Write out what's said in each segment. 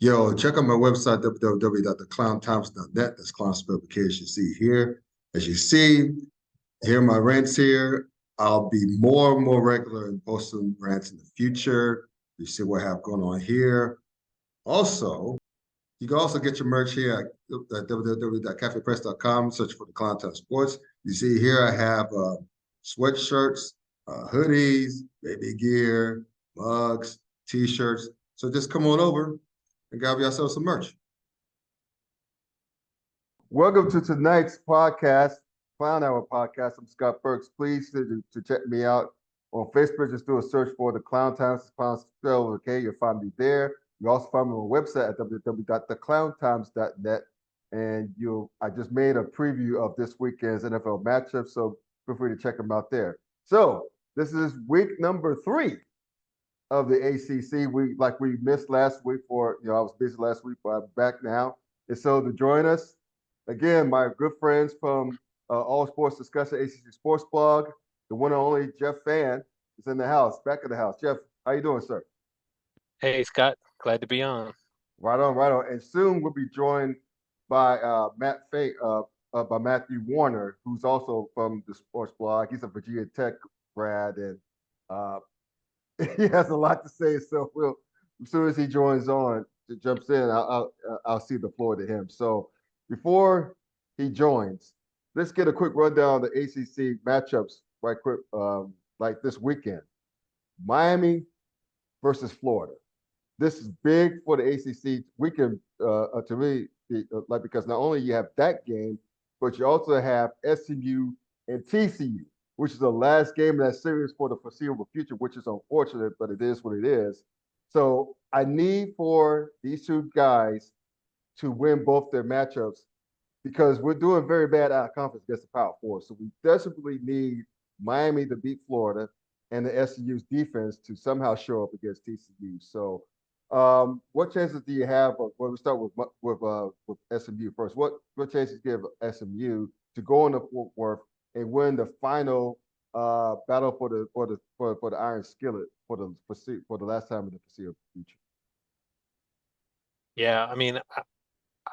Yo, check out my website, www.theclowntimes.net. That's clown spelled with K as you see here. As you see, here are my rants here. I'll be more and more regular in posting rants in the future. You see what I have going on here. Also, you can also get your merch here at www.cafepress.com. Search for the Clown Time Sports. You see here I have sweatshirts, hoodies, baby gear, mugs, t-shirts. So just come on over and grab yourself some merch. Welcome to tonight's podcast, Clown Hour Podcast. I'm Scott Burks. Please to check me out on Facebook. Just do a search for the Clown Times. Clown spell, okay? You'll find me there. You also find me on my website at www.theclowntimes.net. And I just made a preview of this weekend's NFL matchup, so feel free to check them out there. So this is week number 3 of the ACC. We missed last week I was busy last week, but I'm back now. And so to join us, again, my good friends from All Sports Discussion, ACC Sports Blog, the one and only Jeff Fann is in the house, back of the house. Jeff, how you doing, sir? Hey, Scott. Glad to be on. Right on, right on. And soon we'll be joined by by Matthew Warner, who's also from the Sports Blog. He's a Virginia Tech grad, and he has a lot to say. So as soon as he jumps in, I'll see the floor to him. So before he joins, let's get a quick rundown of the ACC matchups right quick, like this weekend. Miami versus Florida. This is big for the ACC weekend to me, because not only you have that game, but you also have SMU and TCU, which is the last game in that series for the foreseeable future, which is unfortunate, but it is what it is. So I need for these two guys to win both their matchups because we're doing very bad out of conference against the Power Four. So we desperately need Miami to beat Florida and the SMU's defense to somehow show up against TCU. So what chances do you have? Well, we start with SMU first. What chances give SMU to go into Fort Worth and win the final battle for the Iron Skillet for the last time in the foreseeable future? Yeah, I mean,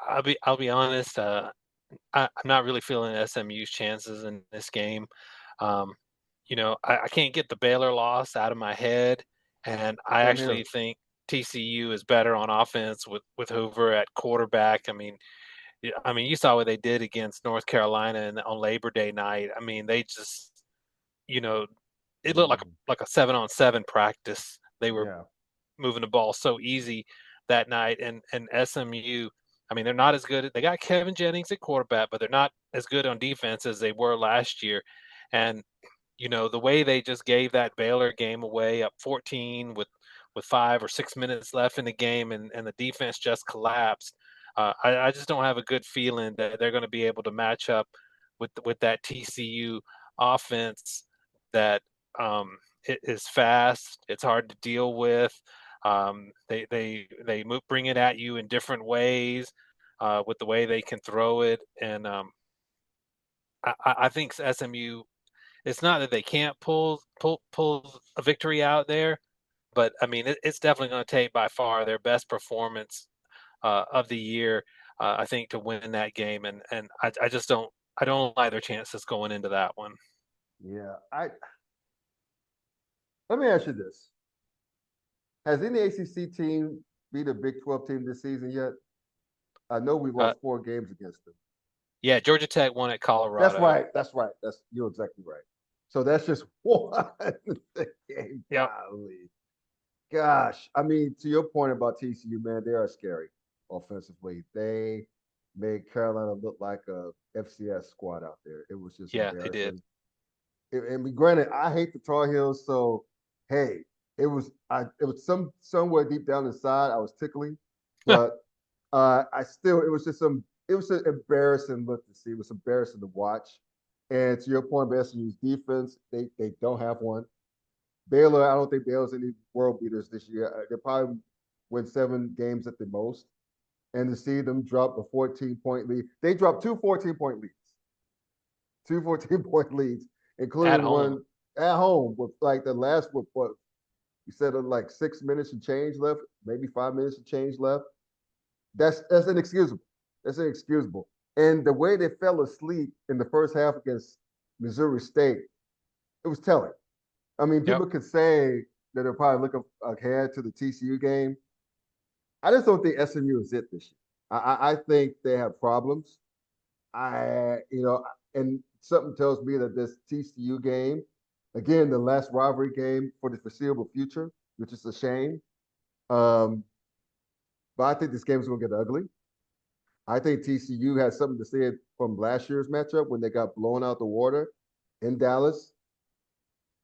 I'll be honest. I'm not really feeling SMU's chances in this game. Um, I can't get the Baylor loss out of my head, and I Same actually here. think TCU is better on offense with Hoover at quarterback. You saw what they did against North Carolina on Labor Day night. I mean, they just, you know, it looked Mhm. like a 7-on-7 practice. They were Yeah. moving the ball so easy that night. And SMU, I mean, they're not as good. They got Kevin Jennings at quarterback, but they're not as good on defense as they were last year. And the way they just gave that Baylor game away up 14 with 5 or 6 minutes left in the game, and the defense just collapsed. I just don't have a good feeling that they're going to be able to match up with that TCU offense that it is fast. It's hard to deal with. They bring it at you in different ways with the way they can throw it, and I think SMU. It's not that they can't pull a victory out there, but I mean it's definitely going to take by far their best performance of the year. I think to win that game, and I just don't like their chances going into that one. Yeah. Let me ask you this: has any ACC team beat a Big 12 team this season yet? I know we Uh, lost 4 games against them. yeah, Georgia Tech won at That's Colorado. right. That's right. You're exactly right. So that's just one game. Yep. Golly. Gosh. I mean, to your point about TCU, man, they are scary offensively. They made Carolina look like a FCS squad out there. It was just Yeah, they did. embarrassing. Granted, I hate the Tar Heels, so hey, it was somewhere deep down inside I was tickling, but I still it was an embarrassing look to see. It was embarrassing to watch. And to your point, about SMU's defense, they don't have one. Baylor, I don't think Baylor's any world beaters this year. They'll probably win 7 games at the most. And to see them drop a 14-point lead, they dropped 2 14-point leads, 2 14-point leads, At including home. one at home with like the last what you said like 6 minutes and change left, maybe 5 minutes and change left. That's inexcusable. That's inexcusable. And the way they fell asleep in the first half against Missouri State, it was telling. I mean, Yep. people could say that they're probably looking ahead to the TCU game. I just don't think SMU is it this year. I think they have problems. And something tells me that this TCU game, again, the last rivalry game for the foreseeable future, which is a shame. Um, but I think this game is going to get ugly. I think TCU has something to say from last year's matchup when they got blown out the water in Dallas.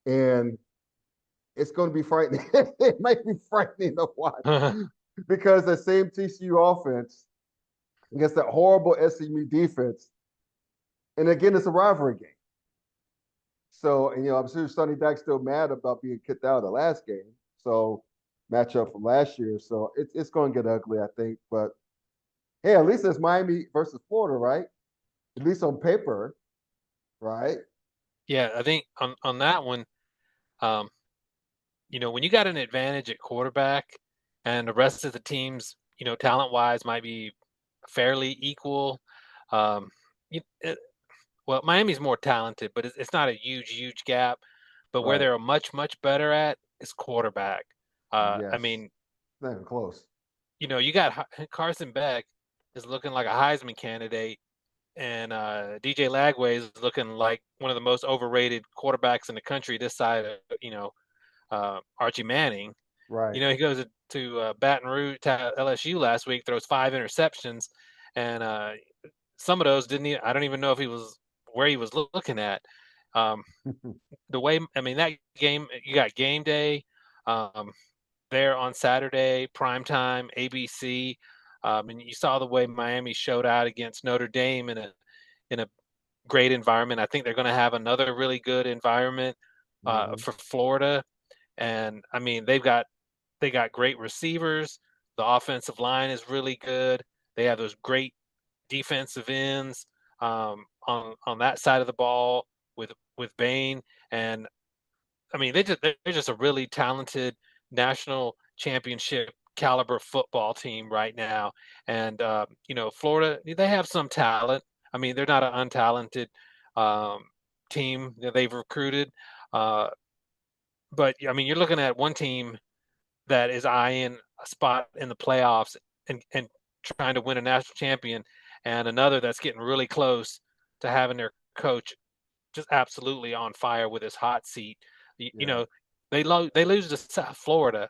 And it's going to be frightening. It might be frightening to watch because the same TCU offense against that horrible SMU defense. And again, it's a rivalry game. So, and I'm sure Sonny Dykes still mad about being kicked out of the last game. So, matchup from last year. So, it's going to get ugly, I think. But hey, at least it's Miami versus Florida, right? At least on paper, right? Yeah, I think on that one, um, when you got an advantage at quarterback and the rest of the teams, talent-wise might be fairly equal. Um, you, it, well, Miami's more talented, but it's not a huge gap. But where Right. they're much better at is quarterback. I Yes. mean, Not even close. you got Carson Beck is looking like a Heisman candidate, and DJ Lagway is looking like one of the most overrated quarterbacks in the country this side of, Archie Manning. Right. He goes to Baton Rouge to LSU last week, throws 5 interceptions, and some of those didn't. I don't even know if he was where he was looking at. Um, the way I mean that game, you got game day um, there on Saturday, prime time, ABC, and you saw the way Miami showed out against Notre Dame in a great environment. I think they're going to have another really good environment Mm-hmm. for Florida, and I mean they got great receivers. The offensive line is really good. They have those great defensive ends on that side of the ball with Bain, and I mean they're just a really talented national championship caliber football team right now. And Florida, they have some talent. I mean, they're not an untalented um, team that they've recruited, uh, but I mean, you're looking at one team that is eyeing a spot in the playoffs and trying to win a national champion, and another that's getting really close to having their coach just absolutely on fire with his hot seat. You, you Yeah. know, they lose to South Florida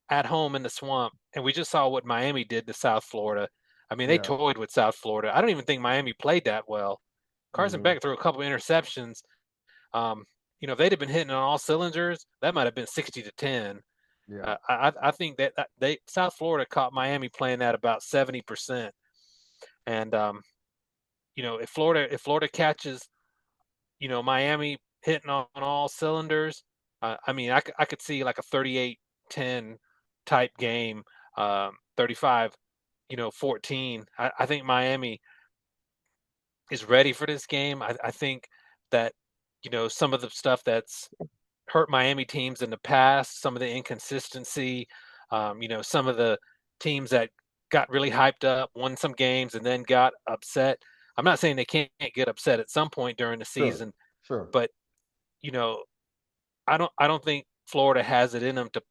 at home in the swamp, and we just saw what Miami did to South Florida. I mean, they Yeah. toyed with South Florida. I don't even think Miami played that well. Carson Mm-hmm. Beck threw a couple interceptions. Um, if they'd have been hitting on all cylinders, that might have been 60-10. Yeah. I think that they South Florida caught Miami playing at about 70%, and if Florida catches Miami hitting on all cylinders, I mean I could see like a 38-10 type game, 35 14. I think Miami is ready for this game. I think that some of the stuff that's hurt Miami teams in the past, some of the inconsistency, some of the teams that got really hyped up, won some games, and then got upset. I'm not saying they can't get upset at some point during the Sure. season, Sure. but you know, I don't think Florida has it in them to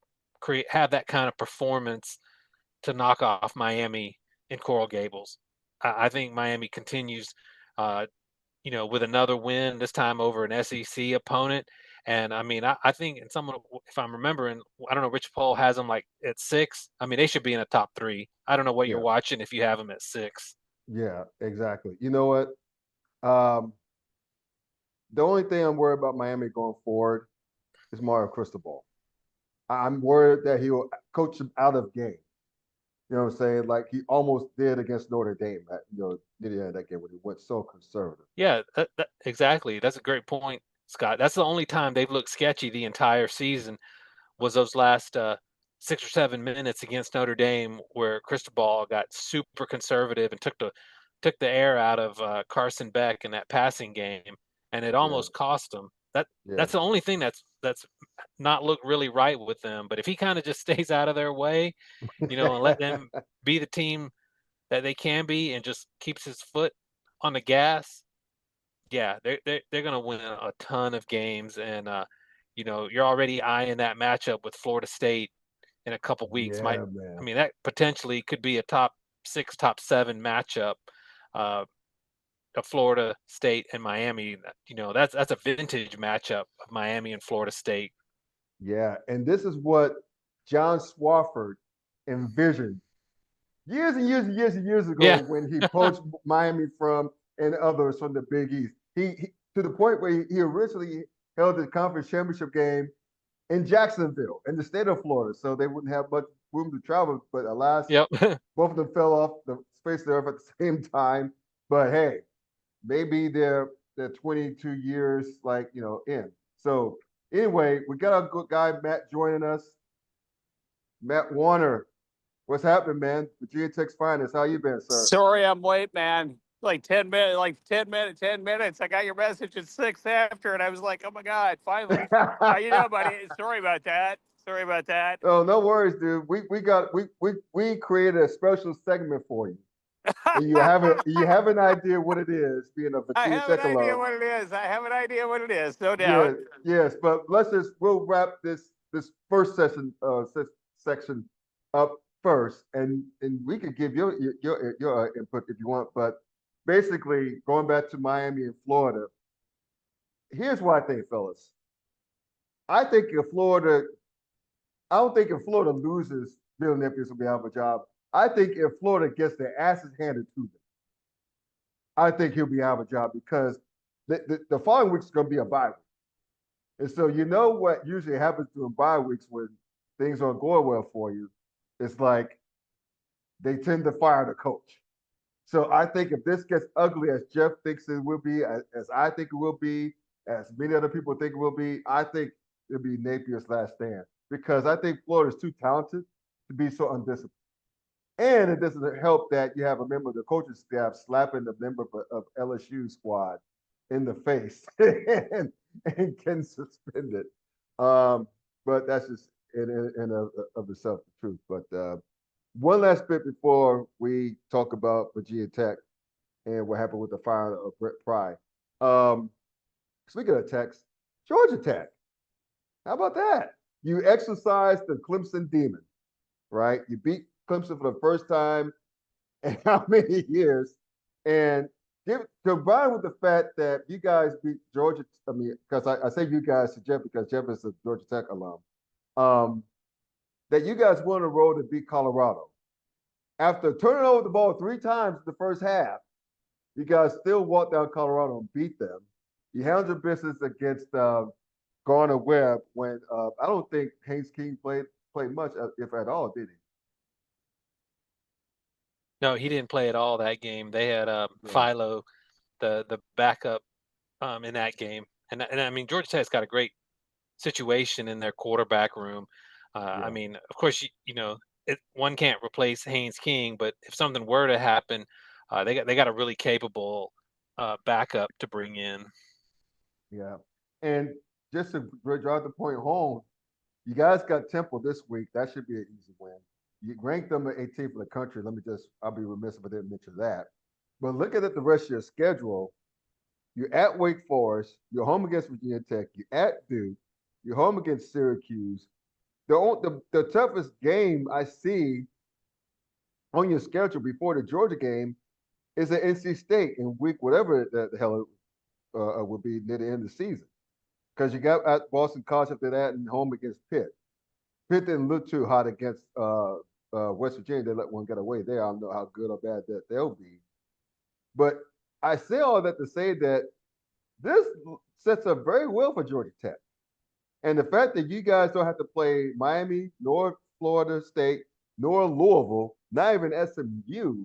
have that kind of performance to knock off Miami in Coral Gables. I think Miami continues, uh, with another win, this time over an SEC opponent. And I mean, I think in some, if I'm remembering, I don't know, Rich Paul has them like at 6. I mean, they should be in the top 3. I don't know what you're Yeah. watching if you have them at 6. Yeah. Exactly. You know what? Um, the only thing I'm worried about Miami going forward is Mario Cristobal. I'm worried that he will coach him out of game. You know what I'm saying? Like he almost did against Notre Dame near the end of that game when he went so conservative. Yeah, exactly. That's a great point, Scott. That's the only time they've looked sketchy the entire season was those last 6 or 7 minutes against Notre Dame, where Cristobal got super conservative and took the air out of Carson Beck in that passing game, and it Yeah. almost cost them. Yeah. That's the only thing that's not looked really right with them. But if he kind of just stays out of their way, and let them be the team that they can be and just keeps his foot on the gas, yeah, they're gonna win a ton of games, and you're already eyeing that matchup with Florida State in a couple weeks. Yeah, I man. mean, that potentially could be a top 6, top 7 matchup uh, of Florida State and Miami. That's a vintage matchup of Miami and Florida State. Yeah. And this is what John Swafford envisioned years and years and years and years ago Yeah, when he poached Miami from and others from the Big East. He to the point where he originally held the conference championship game in Jacksonville, in the state of Florida, so they wouldn't have much room to travel. But alas, yep. both of them fell off the face of the earth at the same time. But hey, maybe they're 22 years in. So anyway, we got our good guy Matt joining us. Matt Warner, what's happening, man? Virginia Tech's finest. How you been, sir? Sorry I'm late, man. Like 10 minutes, 10 minutes. I got your message at 6 after, and I was like, oh my God, finally. How you doing, buddy? Sorry about that. Sorry about that. Oh, no worries, dude. We created a special segment for you. And you have an idea what it is, being a I Virginia have an Tech idea alum. what it is. I have an idea what it is, no doubt. Yes, yes, but we'll wrap this first section up first, and we could give your input if you want. But basically, going back to Miami and Florida, here's what I think, fellas. I think if Florida, I don't think if Florida loses, Bill Nipius will be out of a job. I think if Florida gets their asses handed to them, I think he'll be out of a job because the following week is going to be a bye week. And so you know what usually happens during bye weeks when things aren't going well for you? It's like they tend to fire the coach. So I think if this gets ugly as Jeff thinks it will be, as I think it will be, as many other people think it will be, I think it'll be Napier's last stand because I think Florida is too talented to be so undisciplined. And it doesn't help that you have a member of the coaching staff slapping the member of LSU squad in the face and can suspend it. But that's just in of itself the truth. But one last bit before we talk about Virginia Tech and what happened with the fire of Brett Pry. Speaking of Techs, Georgia Tech. How about that? You exercised the Clemson demon, right? You beat Clemson for the first time in how many years? And combined with the fact that you guys beat Georgia, I mean, because I say you guys to Jeff because Jeff is a Georgia Tech alum, that you guys went on the road to beat Colorado. After turning over the ball 3 times in the first half, you guys still walked down Colorado and beat them. You handled your business against Garner Webb when I don't think Haynes King played much, if at all, did he? No, he didn't play at all that game. They had Yeah. Philo, the backup, in that game, and I mean Georgia Tech's got a great situation in their quarterback room. I Yeah. mean, of course, one can't replace Haynes King, but if something were to happen, they got a really capable backup to bring in. Yeah. And just to drive the point home, you guys got Temple this week. That should be an easy win. You ranked them at 18th in the country. I'll be remiss if I didn't mention that. But looking at the rest of your schedule, you're at Wake Forest, you're home against Virginia Tech, you're at Duke, you're home against Syracuse. The toughest game I see on your schedule before the Georgia game is at NC State in week whatever the hell it will be near the end of the season. Because you got at Boston College after that and home against Pitt. Pitt didn't look too hot against West Virginia. They let one get away there. I don't know how good or bad that they'll be. But I say all that to say that this sets up very well for Georgia Tech. And the fact that you guys don't have to play Miami, nor Florida State, nor Louisville, not even SMU,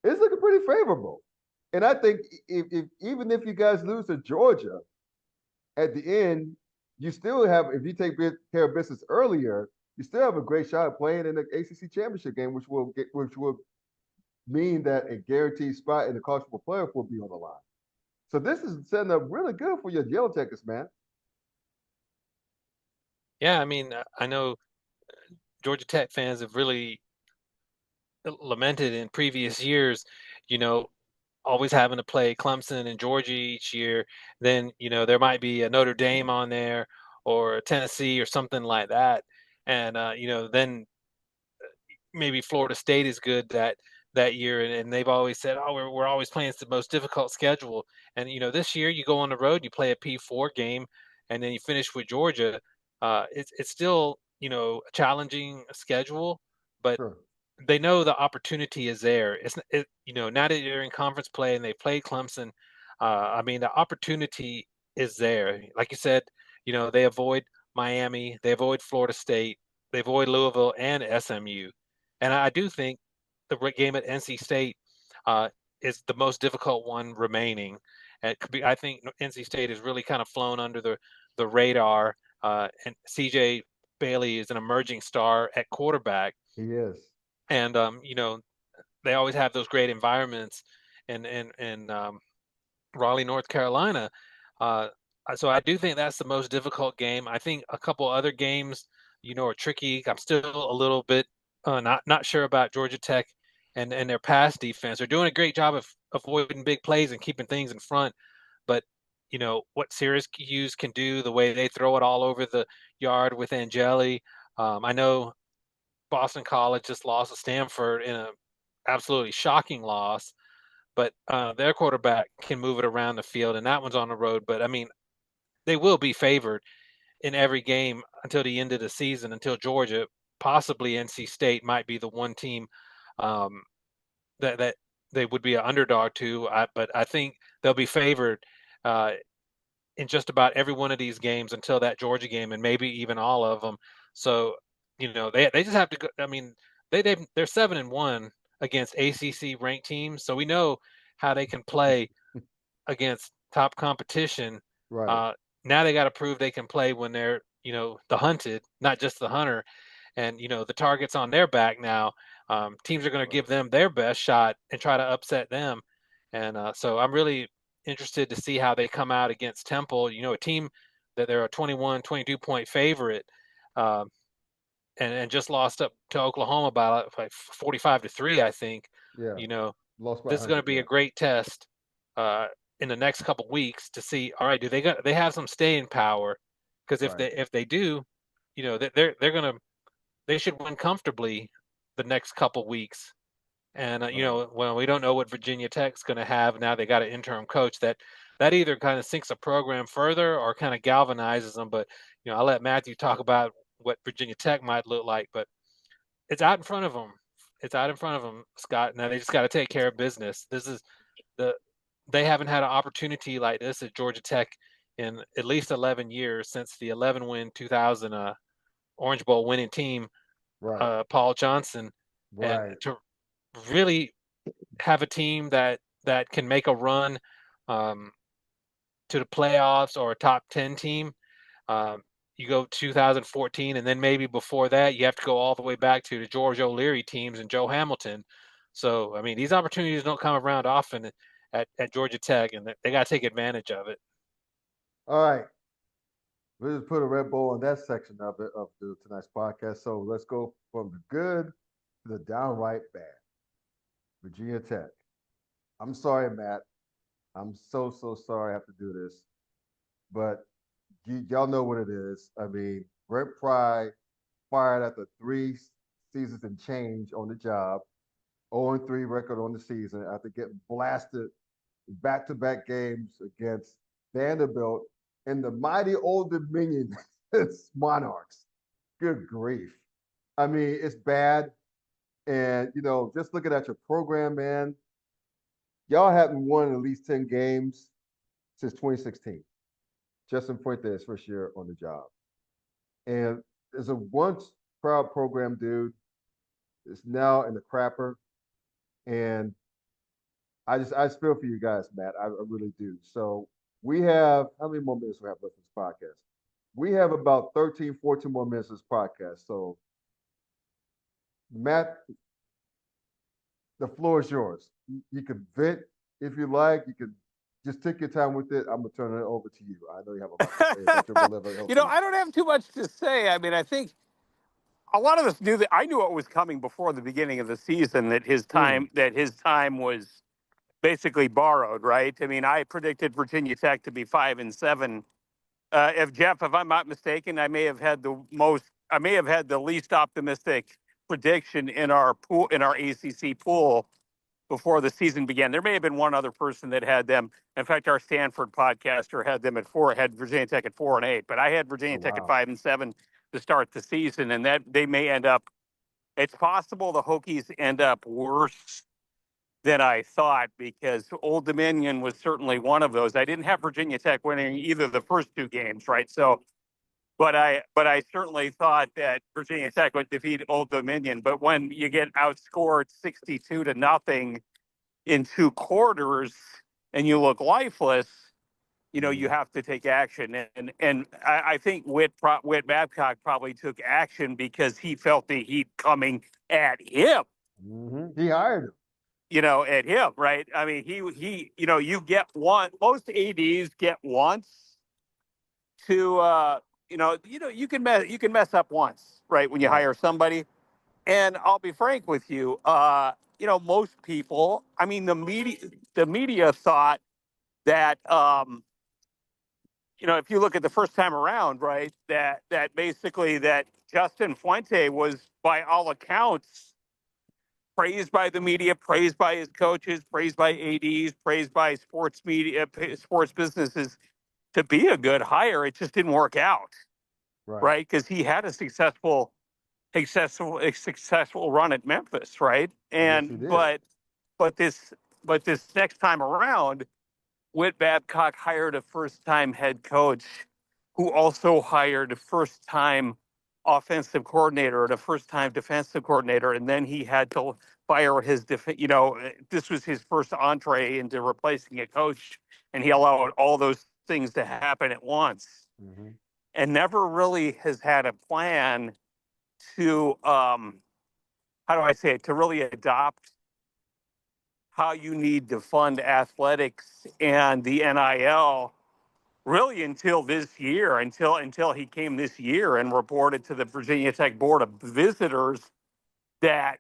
it's looking pretty favorable. And I think if even if you guys lose to Georgia, at the end, you still have, if you take care of business earlier, you still have a great shot at playing in the ACC championship game, which will mean that a guaranteed spot in the college football playoff will be on the line. So this is setting up really good for your Yellow Jackets, man. Yeah, I mean, I know Georgia Tech fans have really lamented in previous years, you know, always having to play Clemson and Georgia each year. Then, there might be a Notre Dame on there or a Tennessee or something like that. And, then maybe Florida State is good that year, and they've always said, "Oh, we're always playing the most difficult schedule." And this year you go on the road, you play a P4 game, and then you finish with Georgia. It's still a challenging schedule, but Sure. they know the opportunity is there. Now that you're in conference play and they play Clemson, I mean the opportunity is there. Like you said, they avoid Miami, they avoid Florida State, they avoid Louisville and SMU, and I do think the game at NC State is the most difficult one remaining. And it could be, I think NC State has really kind of flown under the radar, and CJ Bailey is an emerging star at quarterback, He is. and they always have those great environments in Raleigh, North Carolina. So I do think that's the most difficult game. I think a couple other games, are tricky. I'm still a little bit not sure about Georgia Tech and their pass defense. They're doing a great job of avoiding big plays and keeping things in front. But what Syracuse can do, the way they throw it all over the yard with Angeli. I know Boston College just lost to Stanford in a absolutely shocking loss, but their quarterback can move it around the field, and that one's on the road. But I mean, they will be favored in every game until the end of the season, until Georgia, possibly NC State, might be the one team um, that they would be an underdog to. But I think they'll be favored uh, in just about every one of these games until that Georgia game, and maybe even all of them. So they just have to go. I mean, they're 7-1 against ACC ranked teams, so we know how they can play against top competition. Right. Now they got to prove they can play when they're the hunted, not just the hunter, and the target's on their back now. Teams are going to give them their best shot and try to upset them, and so I'm really interested to see how they come out against Temple. A team that they're a 21, 22 point favorite. Um, and just lost up to Oklahoma by like 45-3, I think. Yeah. You know, Lost by this is going 100. to be Yeah. a great test in the next couple weeks to see. All right, do they have some staying power? Because if Right. they do, they should win comfortably the next couple weeks. And Right. well, we don't know what Virginia Tech's going to have now. They got an interim coach that either kind of sinks a program further or kind of galvanizes them. But I'll let Matthew talk about what Virginia Tech might look like. But it's out in front of them. It's out in front of them, Scott. Now they just got to take care of business. They haven't had an opportunity like this at Georgia Tech in at least 11 years since the 11-win 2000 Orange Bowl winning team, Right. Paul Johnson, and Right. to really have a team that can make a run um, to the playoffs or a top 10 team. Um, you go 2014, and then maybe before that, you have to go all the way back to the George O'Leary teams and Joe Hamilton. So, I mean, these opportunities don't come around often at Georgia Tech, and they got to take advantage of it. All right. We just put a red bow on that section of it of tonight's podcast. So let's go from the good to the downright bad. Virginia Tech. I'm sorry, Matt. I'm so sorry I have to do this, but y'all know what it is. I mean, Brent Pry fired after 3 seasons and change on the job, 0-3 record on the season after getting blasted back-to-back games against Vanderbilt and the mighty Old Dominion Monarchs. Good grief. I mean, it's bad. And, just looking at your program, man, y'all haven't won at least 10 games since 2016. Justin Fuente's first year on the job. And as a once proud program, dude, is now in the crapper. And I just feel for you guys, Matt. I really do. So we have, how many more minutes we have left in this podcast? We have about 13, 14 more minutes of this podcast. So, Matt, the floor is yours. You can vent if you like. You can just take your time with it. I'm going to turn it over to you. I know you have a lot to say about your delivery. I don't have too much to say. I mean, I think a lot of us knew that. I knew it was coming before the beginning of the season, that his time was basically borrowed, right? I mean, I predicted Virginia Tech to be 5-7. If I'm not mistaken, I may have had the least optimistic prediction in our ACC pool before the season began. There may have been one other person that had them. In fact, our Stanford podcaster had them had Virginia Tech at 4-8, but I had Virginia Tech at 5-7 to start the season, and that they may end up. It's possible the Hokies end up worse than I thought, because Old Dominion was certainly one of those. I didn't have Virginia Tech winning either of the first two games, right? So, but I certainly thought that Virginia Tech would defeat Old Dominion. But when you get outscored 62-0 in two quarters and you look lifeless, you have to take action. And I think Whit Babcock probably took action because he felt the heat coming at him. Mm-hmm. He hired him. At him, right? I mean, you get one. Most ads get once to, you can mess up once, right? When you hire somebody. And I'll be frank with you, most people, I mean, the media thought that, if you look at the first time around, right, that basically that Justin Fuente was, by all accounts, praised by the media, praised by his coaches, praised by ads, praised by sports media, sports businesses to be a good hire. It just didn't work out, right? Because he had a successful run at Memphis, right? And yes, but this next time around, Whit Babcock hired a first-time head coach who also hired a first-time offensive coordinator and a first-time defensive coordinator, and then he had to fire his this was his first entree into replacing a coach, and he allowed all those things to happen at once, and never really has had a plan to how do I say it, to really adopt how you need to fund athletics and the NIL really until this year, until he came this year and reported to the Virginia Tech Board of Visitors that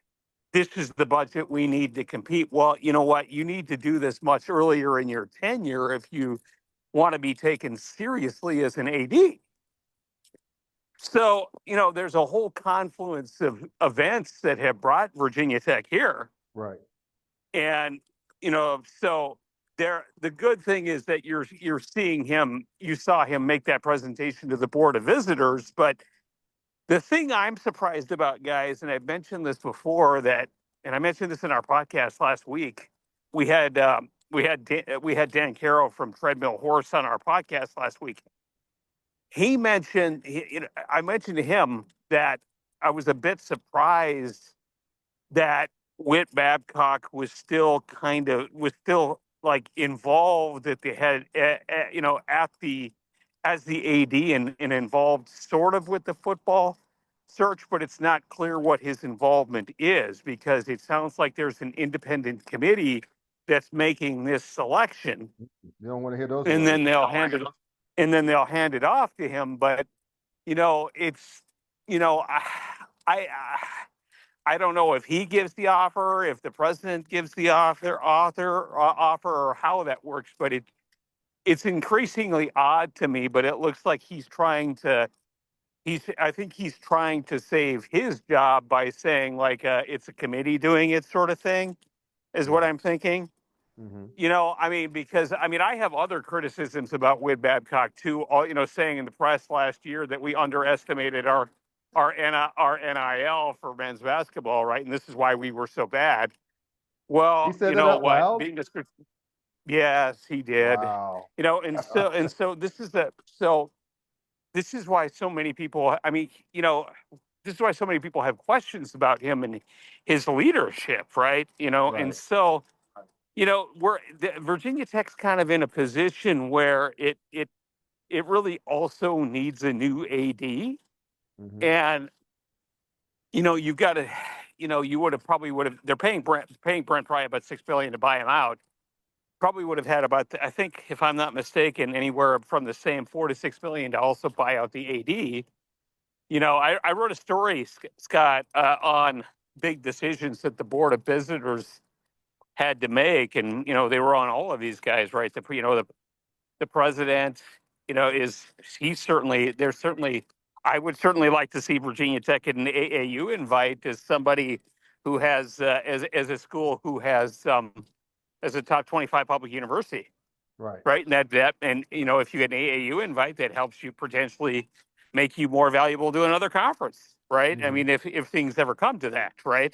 this is the budget we need to compete. Well, you know what? You need to do this much earlier in your tenure if you want to be taken seriously as an AD. So, there's a whole confluence of events that have brought Virginia Tech here. Right. And, so the good thing is that you're seeing him, you saw him make that presentation to the Board of Visitors. But the thing I'm surprised about, guys, and I've mentioned this before, and I mentioned this in our podcast last week, we had Dan Carroll from Treadmill Horse on our podcast last week. He mentioned, I mentioned to him that I was a bit surprised that Whit Babcock was still like involved at the head, as the AD and involved sort of with the football search, but it's not clear what his involvement is, because it sounds like there's an independent committee that's making this selection. You don't want to hear those. And then they'll hand it off to him. But it's I don't know if he gives the offer, if the president gives the offer, or how that works. But it's increasingly odd to me. But it looks like I think he's trying to save his job by saying it's a committee doing it, sort of thing, is what I'm thinking. Because I have other criticisms about Whit Babcock too. Saying in the press last year that we underestimated our NIL for men's basketball, right? And this is why we were so bad. Well, he said that out loud? Yes, he did. Wow. This is why so many people. This is why so many people have questions about him and his leadership, right? And so. Virginia Tech's kind of in a position where it really also needs a new AD, and you've got to, they're paying Brent probably about $6 billion to buy him out. Probably would have had about, I think, if I'm not mistaken, anywhere from the same $4 to $6 billion to also buy out the AD. I wrote a story, Scott, on big decisions that the Board of Visitors had to make, and they were on all of these guys, right? The president, there's certainly. I would certainly like to see Virginia Tech get an AAU invite as somebody who has as a school who has as a top 25 public university. Right. Right. And if you get an AAU invite, that helps you potentially make you more valuable to another conference. Right. I mean, if things ever come to that. Right.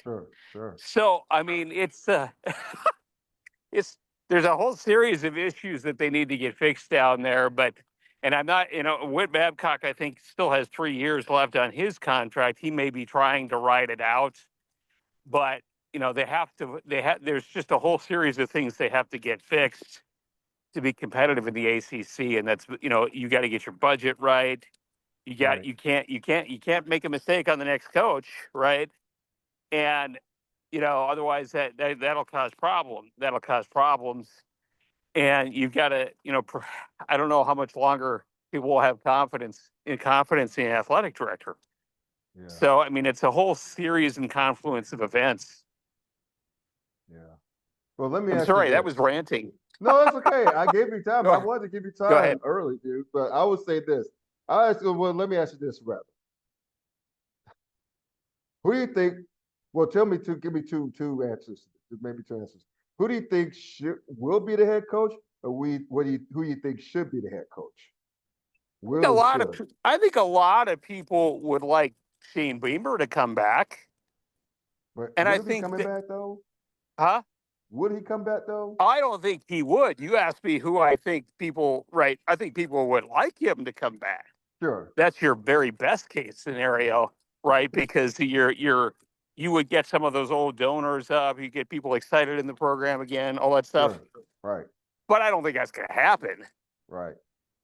Sure. So, I mean, it's there's a whole series of issues that they need to get fixed down there. And I'm not, Whit Babcock, I think, still has 3 years left on his contract. He may be trying to ride it out, but, there's just a whole series of things they have to get fixed to be competitive in the ACC, and that's you got to get your budget right. You can't make a mistake on the next coach, right? And otherwise that'll cause problems. And you've got to I don't know how much longer people will have confidence in an athletic director. Yeah. So I mean, it's a whole series and confluence of events. Yeah. Well, let me. I'm sorry, that was ranting. No, it's okay. I gave you time. I wanted to give you time early, dude. But I would say this. Let me ask you this, rather. Who do you think? Well, give me two answers. Maybe two answers. Who do you think will be the head coach, or who do you think should be the head coach? I think a lot of people would like Shane Beamer to come back. But and would I he be think coming back though? Huh? Would he come back though? I don't think he would. You asked me who I think people. Right? I think people would like him to come back. Sure. That's your very best case scenario, right? Because you would get some of those old donors up. You get people excited in the program again, all that stuff. Sure. Right. But I don't think that's going to happen. Right.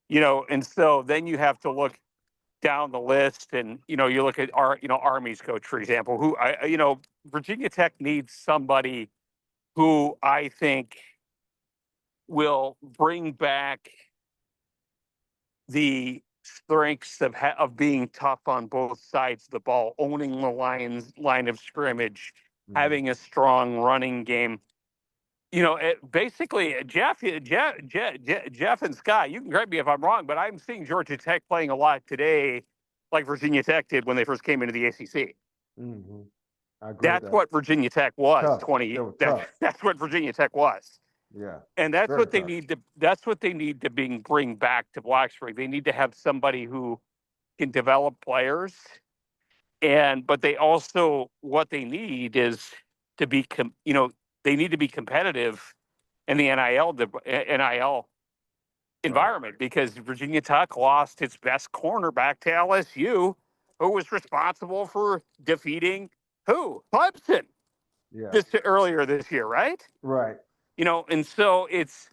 And so then you have to look down the list, and you look at Army's coach, for example, who Virginia Tech needs somebody who I think will bring back the strengths of being tough on both sides of the ball, owning the line of scrimmage, having a strong running game. Basically, Jeff and Scott, you can correct me if I'm wrong, but I'm seeing Georgia Tech playing a lot today, like Virginia Tech did when they first came into the ACC. Mm-hmm. I agree. That's what Virginia Tech was. That's what Virginia Tech was. Yeah. And that's what they need to. That's what they need to bring back to Blacksburg. They need to have somebody who can develop players, but they also what they need is to be they need to be competitive in the NIL environment, because Virginia Tech lost its best cornerback to LSU, who was responsible for defeating Clemson. Yeah. Earlier this year, right? Right. And so it's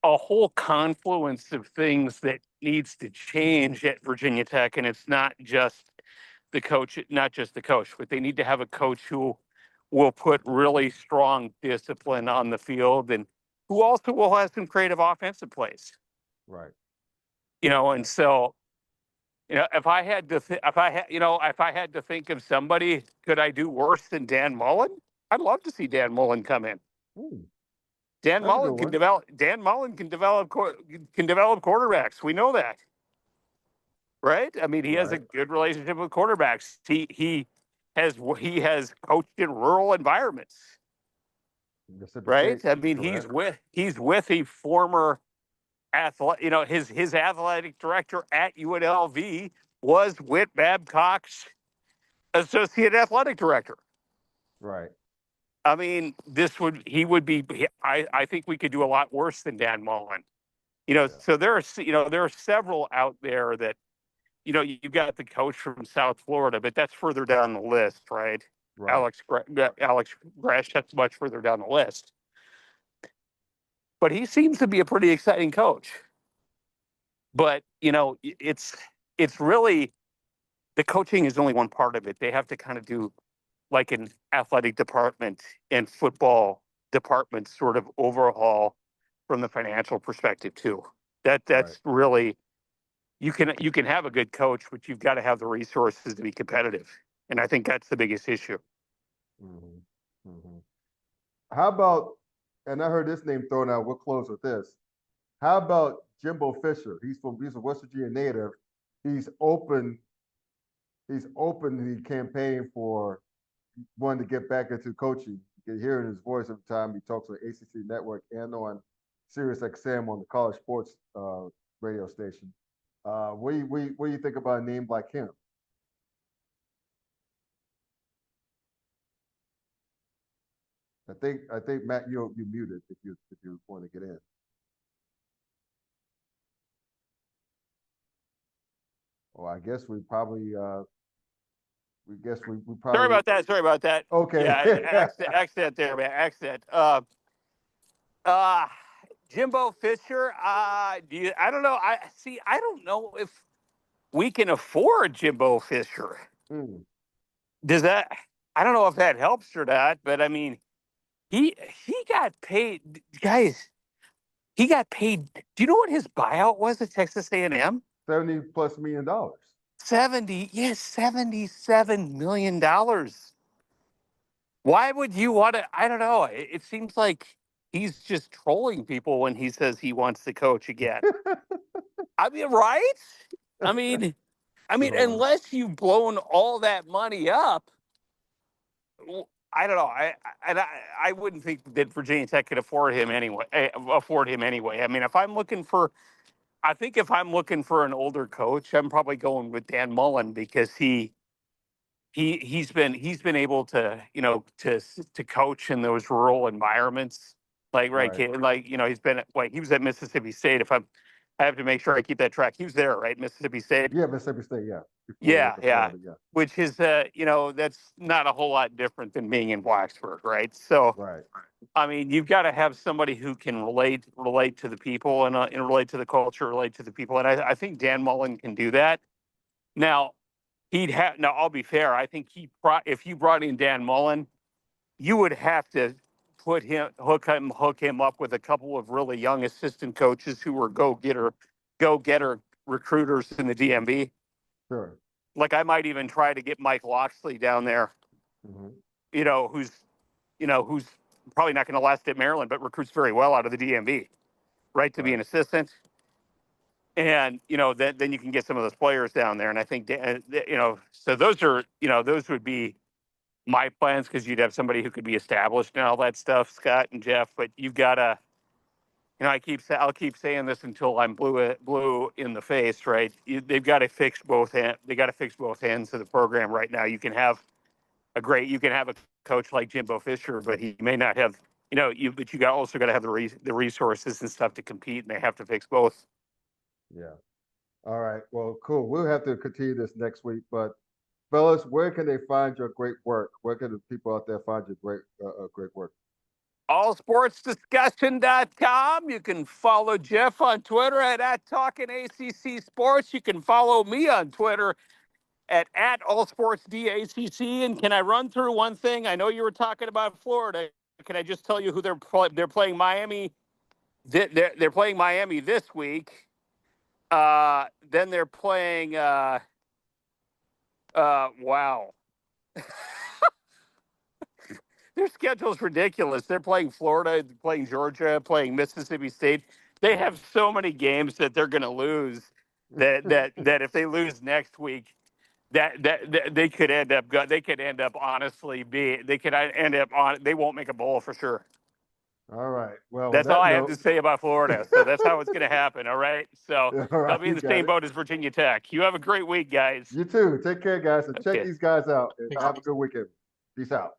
a whole confluence of things that needs to change at Virginia Tech, and it's not just the coach, but they need to have a coach who will put really strong discipline on the field, and who also will have some creative offensive plays. Right. And so, if I had to think of somebody, could I do worse than Dan Mullen? I'd love to see Dan Mullen come in. Dan Mullen can develop quarterbacks. We know that, right? I mean, he has a good relationship with quarterbacks. He has coached in rural environments, right? I mean, he's with a former athlete. His athletic director at UNLV was Whit Babcock's associate athletic director. Right. I mean, I think we could do a lot worse than Dan Mullen. So there are several out there that, you've got the coach from South Florida, but that's further down the list, right? Alex Gresh, that's much further down the list. But he seems to be a pretty exciting coach. But, it's really, the coaching is only one part of it. They have to kind of do like an athletic department and football department sort of overhaul from the financial perspective too. That's really, you can have a good coach, but you've got to have the resources to be competitive. And I think that's the biggest issue. Mm-hmm. Mm-hmm. How about, and I heard this name thrown out, we'll close with this. How about Jimbo Fisher? He's a West Virginia native. He's openly campaigned for wanting to get back into coaching. You can hear in his voice every time he talks on the ACC network and on Sirius XM on the college sports radio station. What do you think about a name like him? I think Matt, you muted if you want to get in. Well, I guess we probably Sorry about that. Sorry about that. Okay. Yeah, accent there, man. Accent. Jimbo Fisher. I don't know. I don't know if we can afford Jimbo Fisher. Hmm. Does that? I don't know if that helps or not. But I mean, he got paid, guys. He got paid. Do you know what his buyout was at Texas A&M? $70+ million. 77 million dollars. Why would you want to? I don't know. It seems like he's just trolling people when he says he wants to coach again. I mean, right? I mean, unless you've blown all that money up, I don't know. I wouldn't think that Virginia Tech could afford him anyway. I mean, if I'm looking for an older coach, I'm probably going with Dan Mullen because he's been able to to coach in those rural environments, like right, Right. like he was at Mississippi State. I have to make sure I keep that track. He was there, right? Mississippi State. Yeah, Mississippi State. Yeah. Before he Yeah, went to yeah. Florida. Yeah. Which is that's not a whole lot different than being in Blacksburg, right? So Right. I mean, you've got to have somebody who can relate to the people and relate to the culture, relate to the people, and I think Dan Mullen can do that. Now, now, I'll be fair. I think if you brought in Dan Mullen, you would have to hook him up with a couple of really young assistant coaches who were go getter recruiters in the DMV. Sure. Like I might even try to get Mike Loxley down there. Mm-hmm. Who's probably not going to last at Maryland, but recruits very well out of the DMV, right? To be an assistant. And then you can get some of those players down there, and I think so those would be my plans because you'd have somebody who could be established and all that stuff, Scott and Jeff. But you've got to, I'll keep saying this until I'm blue in the face, right? They've got to fix both They got to fix both ends of the program right now. You can have a coach like Jimbo Fisher, but he may not have, but you also got to have the resources and stuff to compete, and they have to fix both. Yeah. All right. Well, cool. We'll have to continue this next week. But fellas, where can they find your great work? Where can the people out there find your great work? Allsportsdiscussion.com. You can follow Jeff on Twitter at @TalkinACC Sports. You can follow me on Twitter at @AllSportsDACC. And can I run through one thing? I know you were talking about Florida. Can I just tell you who they're playing? Miami. They're playing Miami this week. Then they're playing. Wow. Their schedule's ridiculous. They're playing Florida, playing Georgia, playing Mississippi State. They have so many games that they're going to lose. That if they lose next week, that they could end up. They could end up They won't make a bowl for sure. All right. Well, that's all I have to say about Florida. So that's how it's going to happen. All right. So all right, they'll be in the same boat as Virginia Tech. You have a great week, guys. You too. Take care, guys, and check these guys out. And have a good weekend. Peace out.